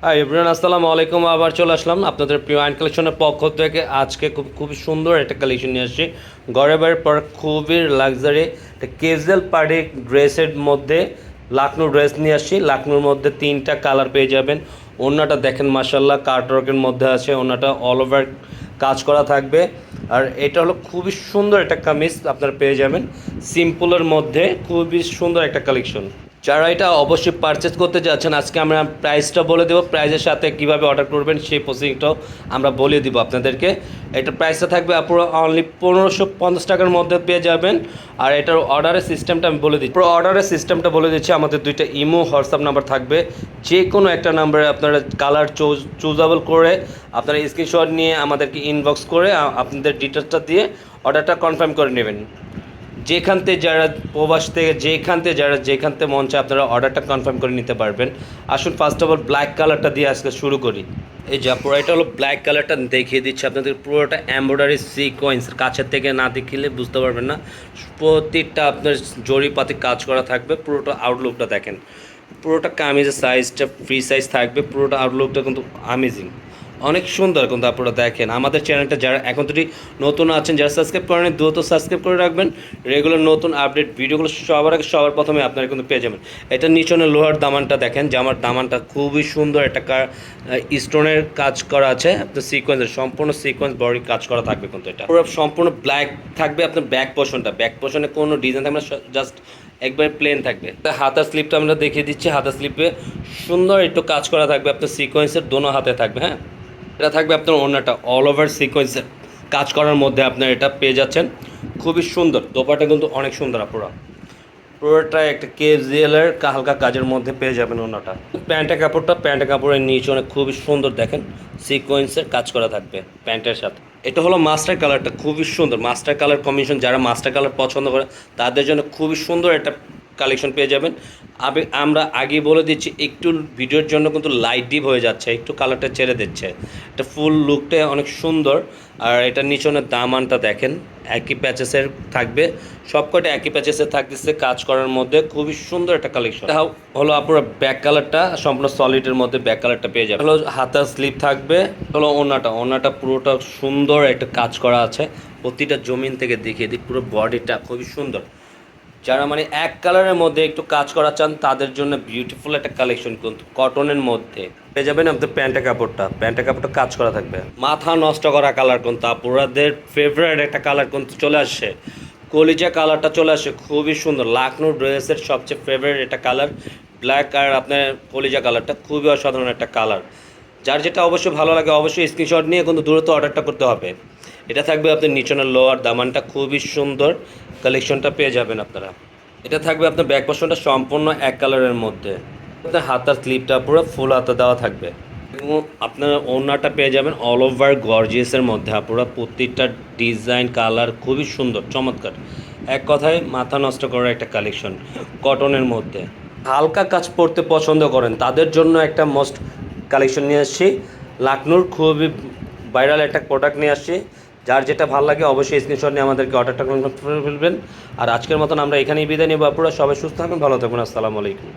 Hi everyone, আসসালামু আলাইকুম। আবার চলে আসলাম আপনাদের প্রিয় আইন কালেকশনের পক্ষ থেকে। আজকে খুবই সুন্দর একটা কালেকশন নিয়ে আসছি। ঘরে বাইরে পর খুবই লাক্সারি একটা ক্যাজুয়াল পার্টি ড্রেসের মধ্যে লাকনো ড্রেস নিয়ে আসছি। লাকনোর মধ্যে 3টা কালার পেয়ে যাবেন। ওড়নাটা দেখেন মাশাআল্লাহ কাটওয়ার্কের মধ্যে আছে। ওড়নাটা অল ওভার কাজ করা থাকবে। আর এটা হলো খুবই সুন্দর একটা কামিজ আপনারা পেয়ে যাবেন সিম্পলের মধ্যে। খুবই সুন্দর একটা কালেকশন। যারা এটা অবশ্যই পারচেজ করতে যাচ্ছেন, আজকে আমরা প্রাইসটা বলে দেবো। প্রাইসের সাথে কিভাবে অর্ডার করবেন সেই প্রসেসিংটাও আমরা বলে দিব আপনাদেরকে। এটার প্রাইসটা থাকবে আপনারা অনলি 1550 টাকার মধ্যে পেয়ে যাবেন। আর এটার অর্ডারের সিস্টেমটা আমি বলে দিচ্ছি। পুরো অর্ডারের সিস্টেমটা বলে দিচ্ছি। আমাদের 2টা ইমো হোয়াটসঅ্যাপ নাম্বার থাকবে। যে কোনো একটা নাম্বারে আপনারা কালার চুজেবল করে আপনারা স্ক্রিনশট নিয়ে আমাদেরকে ইনবক্স করে আপনাদের ডিটেলসটা দিয়ে অর্ডারটা কনফার্ম করে নেবেন। যেখান থেকে যারা প্রবাস থেকে যেখান থেকে মন চায় আপনারা অর্ডারটা কনফার্ম করে নিতে পারবেন। আসুন ফার্স্ট অফ অল ব্ল্যাক কালারটা দিয়ে আজকে শুরু করি। এই যে পুরো এটা হলো ব্ল্যাক কালারটা দেখিয়ে দিচ্ছি আপনাদের। পুরোটা এমব্রয়ডারি সিকোয়েন্স, কাছের থেকে না দেখিলে বুঝতে পারবেন না। প্রতিটা আপনার জরিপাতি কাজ করা থাকবে। পুরোটা আউটলুকটা দেখেন। পুরোটা কামিজের সাইজটা ফ্রি সাইজ থাকবে। পুরোটা আউটলুকটা কিন্তু আমেজিং, অনেক সুন্দর। কিন্তু আপনারা দেখেন আমাদের চ্যানেলটা যারা এখন যদি নতুন আছেন, যারা সাবস্ক্রাইব করেন দ্রুত সাবস্ক্রাইব করে রাখবেন। রেগুলার নতুন আপডেট ভিডিওগুলো সবার প্রথমে আপনারা কিন্তু পেয়ে যাবেন। এটা নিচনে লোহার দামানটা দেখেন। জামার দামানটা খুবই সুন্দর একটা স্টোনের কাজ করা আছে। আপনার সিকোয়েন্সের সম্পূর্ণ সিকোয়েন্স বডি কাজ করা থাকবে। কিন্তু এটা পুরো সম্পূর্ণ ব্ল্যাক থাকবে। আপনার ব্যাক পোর্শনে কোনো ডিজাইন থাকবে না, জাস্ট একবার প্লেন থাকবে। হাতার স্লিপটা আমরা দেখিয়ে দিচ্ছি। হাতার স্লিপে সুন্দর একটু কাজ করা থাকবে। আপনার সিকোয়েন্সের দোনো হাতে থাকবে। হ্যাঁ, এটা থাকবে আপনার ওড়নাটা অল ওভার সিকোয়েন্সের কাজ করার মধ্যে আপনার এটা পেয়ে যাচ্ছেন। খুবই সুন্দর। দোপাটা কিন্তু অনেক সুন্দর। পুরোটা একটা ক্যাজুয়ালের হালকা কাজের মধ্যে পেয়ে যাবেন ওড়নাটা। প্যান্টের কাপড়ের নিচে অনেক খুবই সুন্দর দেখেন সিকোয়েন্সের কাজ করা থাকবে প্যান্টের সাথে। এটা হলো মাস্টার কালারটা, খুবই সুন্দর মাস্টার কালার কম্বিনেশন। যারা মাস্টার কালার পছন্দ করে তাদের জন্য খুবই সুন্দর একটা কালেকশন পেয়ে যাবেন। আমরা আগে বলে দিচ্ছি, একটু ভিডিওর জন্য কিন্তু লাইট ডিপ হয়ে যাচ্ছে, একটু কালারটা ছেড়ে দিচ্ছে। এটা ফুল লুকটা অনেক সুন্দর। আর এটার নিচনের দামানটা দেখেন একই প্যাচেসের থাকবে। সবকটা একই প্যাচেসের থাকতেছে কাজ করার মধ্যে। খুবই সুন্দর একটা কালেকশন। এটা হলো আপনার ব্যাক কালারটা সম্পূর্ণ সলিডের মধ্যে ব্যাক কালারটা পেয়ে যাবে। হলো হাতার স্লিভ থাকবে। হলো ওড়নাটা পুরোটা সুন্দর একটা কাজ করা আছে। প্রতিটা জমিন থেকে দেখিয়ে দিই। পুরো বডিটা খুবই সুন্দর। যারা মানে এক কালারের মধ্যে একটু কাজ করা চান তাদের জন্য বিউটিফুল একটা কালেকশন কিন্তু কটনের মধ্যে পেয়ে যাবেন। আপনাদের প্যান্টের কাপড়টা কাজ করা থাকবে। মাথা নষ্ট করা কালার কিন্তু আপনাদের ফেভারিট একটা কালার কিন্তু চলে আসছে। কলিজা কালারটা চলে আসে, খুবই সুন্দর। লাকনো ড্রেসের সবচেয়ে ফেভারিট একটা কালার ব্ল্যাক। আর আপনার কলিজা কালারটা খুবই অসাধারণ একটা কালার। যার যেটা অবশ্যই ভালো লাগে অবশ্যই স্ক্রিনশট নিয়ে কিন্তু দ্রুত অর্ডারটা করতে হবে। এটা থাকবে আপনার নিচনের লোয়ার দামানটা খুবই সুন্দর কালেকশনটা পেয়ে যাবেন আপনারা। এটা থাকবে আপনার ব্যাক পোর্শনটা সম্পূর্ণ এক কালারের মধ্যে। আপনার হাতার স্লিপটা পুরো ফুল হাতা দেওয়া থাকবে। এবং আপনার ওড়নাটা পেয়ে যাবেন অল ওভার গর্জিয়াসের মধ্যে। আপনারা প্রত্যেকটা ডিজাইন কালার খুবই সুন্দর চমৎকার। এক কথায় মাথা নষ্ট করার একটা কালেকশন কটনের মধ্যে। হালকা কাজ পরতে পছন্দ করেন তাদের জন্য একটা মস্ট কালেকশন নিয়ে আসছি। লাকনোর খুবই ভাইরাল একটা প্রোডাক্ট নিয়ে আসছি। যার যেটা ভালো লাগে অবশ্যই স্ক্রিনশট নিয়ে আমাদেরকে অর্ডারটা কনফার্ম করে ফেলবেন। আর আজকের মতন আমরা এখানেই বিদায় নেব। আপনারা সবাই সুস্থ থাকবেন, ভালো থাকবেন। আসসালামু আলাইকুম।